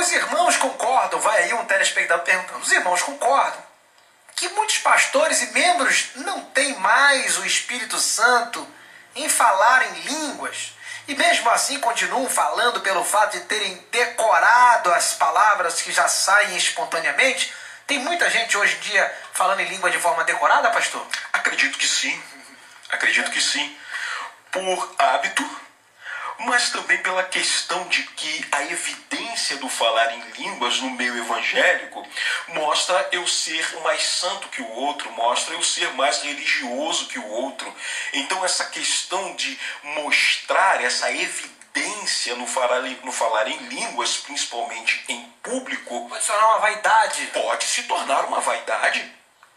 Os irmãos concordam, vai aí um telespectador perguntando, os irmãos concordam que muitos pastores e membros não têm mais o Espírito Santo em falar em línguas e mesmo assim continuam falando pelo fato de terem decorado as palavras que já saem espontaneamente? Tem muita gente hoje em dia falando em língua de forma decorada, pastor? Acredito que sim. Acredito que sim. Por hábito, mas também pela questão de que a evidência do falar em línguas no meio evangélico mostra eu ser mais santo que o outro, mostra eu ser mais religioso que o outro. Então essa questão de mostrar essa evidência no falar em línguas, principalmente em público, Pode se tornar uma vaidade. pode se tornar uma vaidade.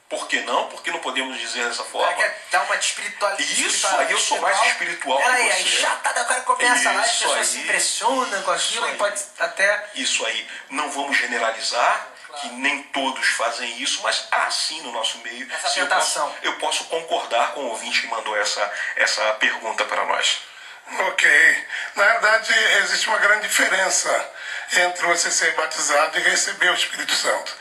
Por que não? Por que não podemos dizer dessa forma? Dá uma espiritualidade. Isso, aí eu sou mais espiritual que Peraí, você. aí já tá, o cara começa lá, as Isso pessoas aí. se impressionam com aquilo Isso e pode até... Isso aí, não vamos generalizar, que nem todos fazem isso, mas há sim no nosso meio. Essa Sim, tentação. eu posso concordar com o ouvinte que mandou essa pergunta para nós. Ok. Na verdade, existe uma grande diferença entre você ser batizado e receber o Espírito Santo.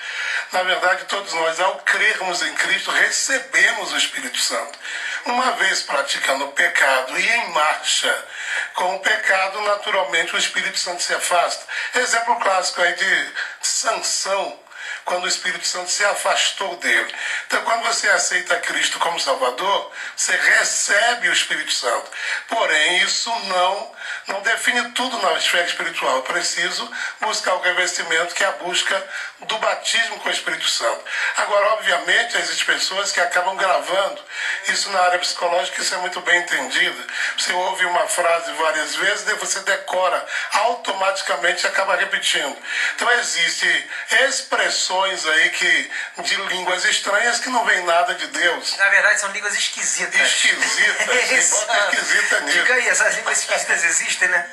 Na verdade, todos nós, ao crermos em Cristo, recebemos o Espírito Santo. Uma vez praticando o pecado e em marcha com o pecado, naturalmente o Espírito Santo se afasta. Exemplo clássico aí de Sansão, quando o Espírito Santo se afastou dele. Então, quando você aceita Cristo como Salvador, você recebe o Espírito Santo. Porém, isso não define tudo na esfera espiritual. É preciso buscar o revestimento, que é a busca do batismo com o Espírito Santo. Agora, obviamente, existem pessoas que acabam gravando. Isso na área psicológica, isso é muito bem entendido. Você ouve uma frase várias vezes, daí você decora automaticamente e acaba repetindo. Então, existem expressões aí de línguas estranhas que não vem nada de Deus. Na verdade, são línguas esquisitas. Esquisitas, bota esquisita nisso. Diga aí, essas línguas esquisitas existem, né?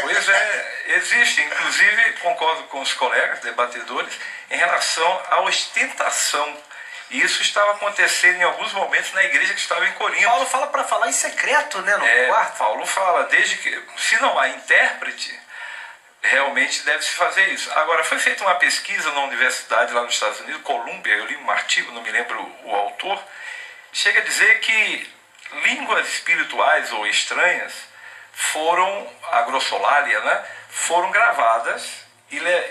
Pois é, existe. Inclusive, concordo com os colegas debatedores em relação à ostentação. E isso estava acontecendo em alguns momentos na igreja que estava em Corinto. Paulo fala para falar em secreto, né? No quarto. Paulo fala, desde que, se não há intérprete, realmente deve-se fazer isso. Agora, foi feita uma pesquisa na universidade lá nos Estados Unidos, Columbia, eu li um artigo, não me lembro o autor, chega a dizer que línguas espirituais ou estranhas foram, a grossolalia, né, foram gravadas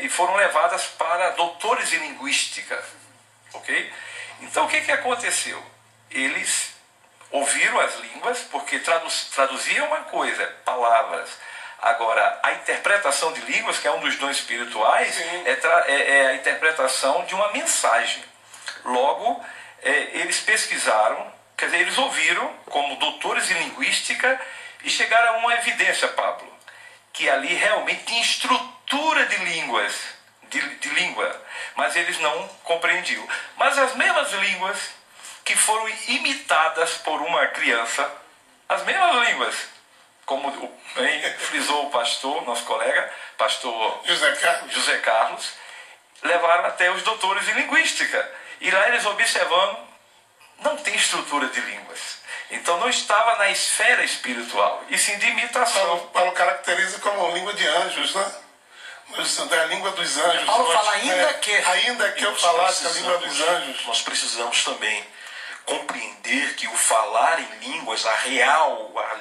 e foram levadas para doutores em linguística, ok? Então, o que aconteceu? Eles ouviram as línguas, porque traduzia uma coisa, palavras. Agora, a interpretação de línguas, que é um dos dons espirituais, é a interpretação de uma mensagem. Logo, eles pesquisaram, quer dizer, eles ouviram como doutores em linguística e chegaram a uma evidência, Pablo, que ali realmente tinha estrutura de línguas, de língua, mas eles não compreendiam. Mas as mesmas línguas que foram imitadas por uma criança, as mesmas línguas, como bem frisou o pastor, nosso colega, pastor José Carlos, levaram até os doutores em linguística. E lá eles observando, não tem estrutura de línguas. Então não estava na esfera espiritual, e sim de imitação. Paulo caracteriza como língua de anjos, né? Da língua dos anjos. Paulo fala ainda que eu falasse a língua dos anjos. Nós precisamos também compreender que o falar em línguas, a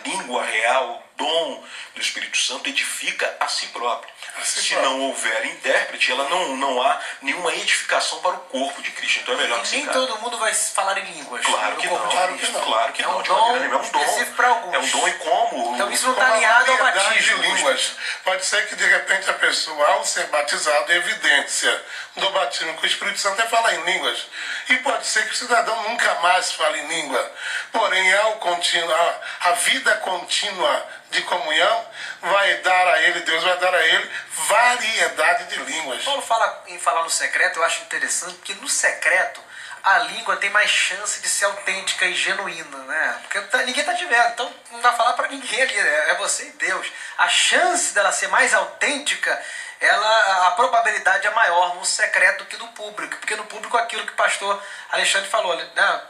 língua real, o dom do Espírito Santo edifica a si próprio. Se não houver intérprete, ela não há nenhuma edificação para o corpo de Cristo. Então é melhor que nem todo mundo vai falar em línguas. Claro que não. Claro que é não. Um dom específico para alguns. É um dom e como. Então isso não está alinhado ao batismo. De línguas. Pode ser que de repente a pessoa, ao ser batizado, a evidência do batismo com o Espírito Santo é falar em línguas. E pode ser que o cidadão nunca mais fale em língua. Porém, a vida contínua de comunhão vai dar a ele, Deus vai dar a ele variedade de línguas. Paulo fala em falar no secreto, eu acho interessante, porque no secreto a língua tem mais chance de ser autêntica e genuína, né? Porque ninguém está te vendo, então não vai falar para ninguém ali, é você e Deus. A chance dela ser mais autêntica a probabilidade é maior no secreto do que no público. Porque no público, aquilo que o pastor Alexandre falou, né?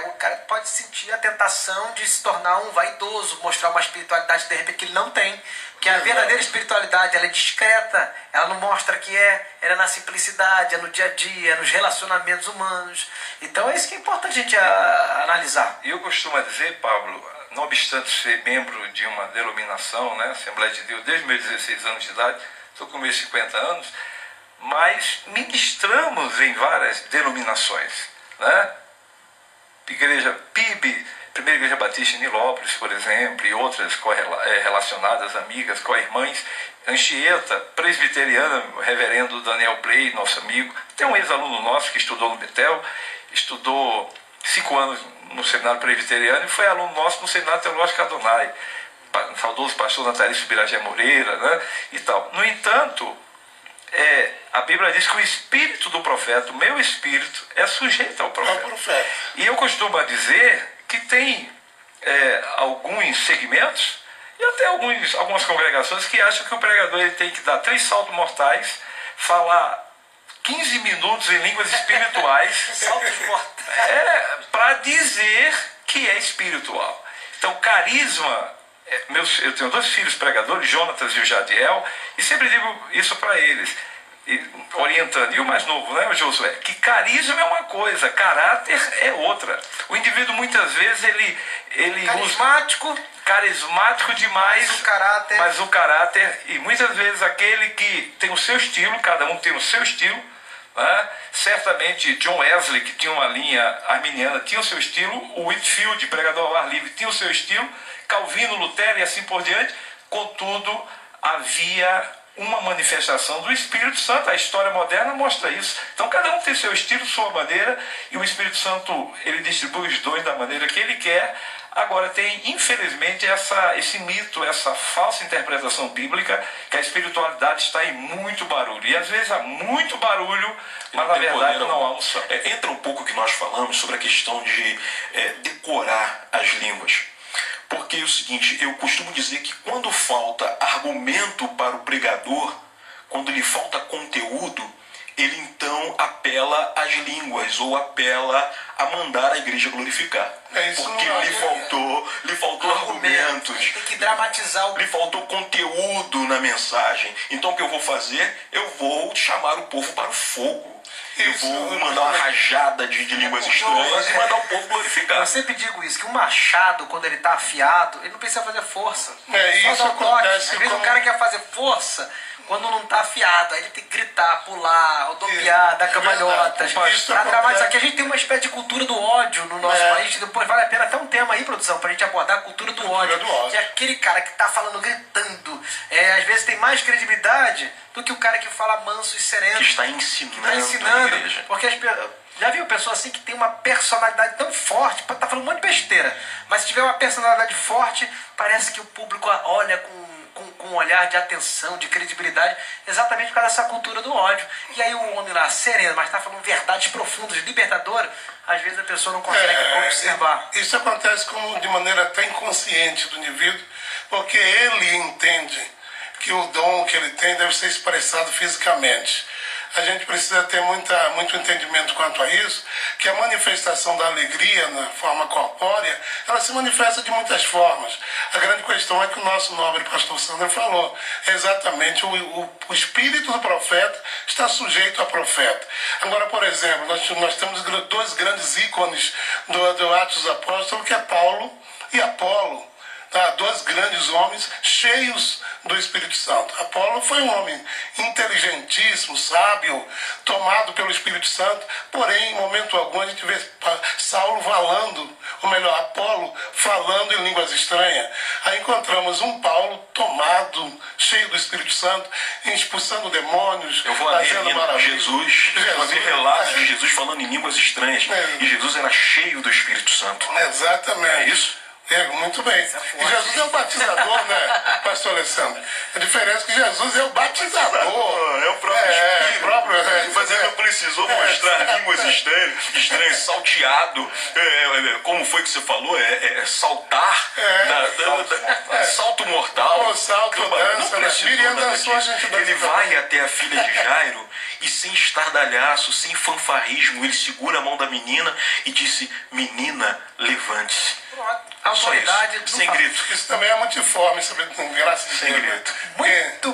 O cara pode sentir a tentação de se tornar um vaidoso, mostrar uma espiritualidade de repente que ele não tem. Porque a verdadeira espiritualidade, ela é discreta, ela não mostra que ela é na simplicidade, é no dia a dia, é nos relacionamentos humanos. Então é isso que é importante a gente analisar. Eu costumo dizer, Pablo, não obstante ser membro de uma denominação, né, Assembleia de Deus, desde meus 16 anos de idade, estou com meus 50 anos, mas ministramos em várias denominações, né? Igreja PIB, Primeira Igreja Batista em Nilópolis, por exemplo, e outras relacionadas, amigas, co-irmãs, Anchieta, presbiteriana, o reverendo Daniel Bley, nosso amigo, tem um ex-aluno nosso que estudou no Betel, estudou 5 anos no seminário presbiteriano e foi aluno nosso no seminário teológico Adonai, saudoso pastor Natalício Biragé Moreira, né, e tal. No entanto, a Bíblia diz que o espírito do profeta, o meu espírito, é sujeito ao profeta. E eu costumo dizer que tem alguns segmentos e até algumas congregações que acham que o pregador ele tem que dar 3 saltos mortais, falar 15 minutos em línguas espirituais para dizer que é espiritual. Então, carisma, eu tenho 2 filhos pregadores, Jonatas e o Jadiel, e sempre digo isso para eles, orientando, e o mais novo, né, o Josué, que carisma é uma coisa, caráter é outra. O indivíduo muitas vezes ele carismático demais, mas o caráter, e muitas vezes aquele que tem o seu estilo, cada um tem o seu estilo, né? Certamente John Wesley, que tinha uma linha arminiana, tinha o seu estilo, o Whitefield, pregador ao ar livre, tinha o seu estilo, Calvino, Lutero e assim por diante. Contudo, havia uma manifestação do Espírito Santo. A história moderna mostra isso. Então cada um tem seu estilo, sua maneira, e o Espírito Santo ele distribui os dons da maneira que ele quer. Agora tem, infelizmente, esse mito, essa falsa interpretação bíblica, que a espiritualidade está em muito barulho. E às vezes há muito barulho, mas na verdade não há unção. Entra um pouco o que nós falamos sobre a questão de decorar as línguas. Porque é o seguinte, eu costumo dizer que quando falta argumento para o pregador, quando lhe falta conteúdo, ele então apela às línguas ou apela a mandar a igreja glorificar. Porque lhe faltou argumentos. Tem que dramatizar lhe faltou conteúdo na mensagem. Então o que eu vou fazer? Eu vou chamar o povo para o fogo. Eu vou mandar uma rajada de línguas estranhas e mandar o povo glorificar. Eu sempre digo isso, que um machado, quando ele está afiado, ele não precisa fazer força. Isso acontece. Às vezes o cara quer fazer força quando não está afiado. Aí ele tem que gritar, pular, rodopiar, dar cambalhotas. Aqui a gente tem uma espécie de cultura do ódio no nosso país. Depois vale a pena até um tema aí, produção, pra gente abordar a cultura do ódio. Que é aquele cara que tá falando, gritando. Às vezes tem mais credibilidade do que o cara que fala manso e sereno. Que está ensinando a igreja. Porque já viu pessoa assim que tem uma personalidade tão forte, tá falando um monte de besteira, mas se tiver uma personalidade forte, parece que o público olha com um olhar de atenção, de credibilidade, exatamente por causa dessa cultura do ódio. E aí o homem lá, sereno, mas está falando verdades profundas, libertadoras, às vezes a pessoa não consegue observar. Isso acontece de maneira até inconsciente do indivíduo, porque ele entende que o dom que ele tem deve ser expressado fisicamente. A gente precisa ter muito entendimento quanto a isso, que a manifestação da alegria na forma corpórea, ela se manifesta de muitas formas. A grande questão é que o nosso nobre pastor Sandro falou, exatamente, o espírito do profeta está sujeito ao profeta. Agora, por exemplo, nós temos 2 grandes ícones do Atos dos Apóstolos, que é Paulo e Apolo. 2 grandes homens cheios do Espírito Santo. Apolo foi um homem inteligentíssimo, sábio, tomado pelo Espírito Santo, porém, em momento algum, a gente vê Saulo Apolo falando em línguas estranhas. Aí encontramos um Paulo tomado, cheio do Espírito Santo, expulsando demônios, fazendo maravilhas. Eu vi relatos de Jesus falando em línguas estranhas, e Jesus era cheio do Espírito Santo. Exatamente. É isso? Muito bem. E Jesus é o batizador, né, pastor Alessandro? A diferença é que Jesus é o batizador. É o próprio Espírito. Mas ele não precisou mostrar línguas estranhas, salteado. Como foi que você falou? Saltar. Salto mortal. Salto, dança, Miriam dançou, a gente dança. Ele vai até a filha de Jairo e sem estardalhaço, sem fanfarrismo, ele segura a mão da menina e disse: menina, levante-se. A Só autoridade isso, sem grito. Isso também é multiforme, sabe? Com graça de Sem Deus, né? grito. Muito